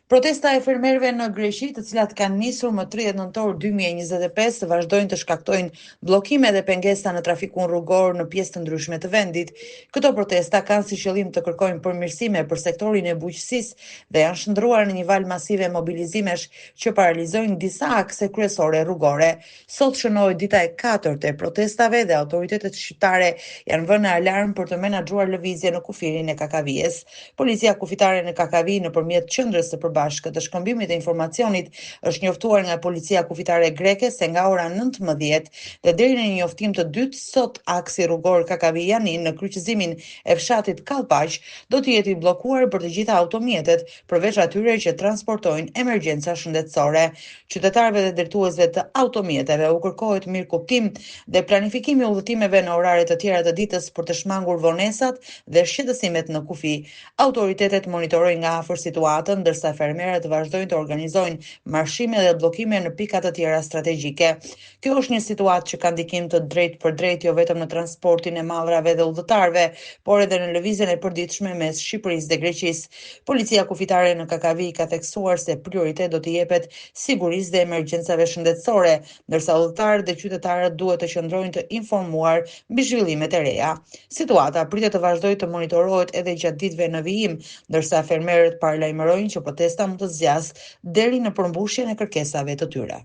Protesta e fermerëve në Greqi, të cilat kanë nisur më 30 nëntor 2025, vazhdojnë të shkaktojnë bllokime dhe pengesa në trafikun rrugor në pjesë të ndryshme të vendit. Këto protesta kanë si qëllim të kërkojnë përmirësime për sektorin e bujqësisë dhe janë shndruar në një valë masive mobilizimesh që paralizojnë disa akse kryesore rrugore. Sot shënohet dita e 4 e protestave dhe autoritetet shqiptare janë vënë në alarm për të menaxhuar lëvizje në kufirin e Kakavijes. Policia kufitare në Kakavi nëpërmjet qendrës së përbashkët të shkëmbimit të informacionit është njoftuar nga policia kufitare greke se nga ora 19 dhe deri në një njoftim të dytë sot aksi rrugor Kakavi-Janin në kryqëzimin e fshatit Kallpaq do të jetë i bllokuar për të gjitha automjetet, përveç atyre që transportojnë emergjenca shëndetësore. Qytetarëve dhe drejtuesve të automjeteve u kërkohet mirëkuptim dhe planifikimi i udhëtimeve në orare të tjera të ditës për të shmangur vonesat dhe shqetësimet në kufi. Autoritetet monitorojnë nga afër situatën, ndërsa fermerët vazhdojnë të organizojnë marshime dhe bllokime në pika të tjera strategjike. Kjo është një situatë që ka ndikim të drejtë për drejtë jo vetëm në transportin e mallrave dhe udhëtarëve, por edhe në lëvizjen e përditshme mes Shqipërisë dhe Greqisë. Policia kufitare në Kakavi ka theksuar se prioritet do të jepet sigurisë dhe emergjencave shëndetësore, ndërsa udhëtarët dhe qytetarët duhet të qëndrojnë të informuar mbi zhvillimet e reja. Situata pritet të vazhdojë të monitorohet edhe gjatë ditëve në vijim, ndërsa fermerët paralajmërojnë që protesta mund të zgjasë deri në përmbushjen e kërkesave të tyre.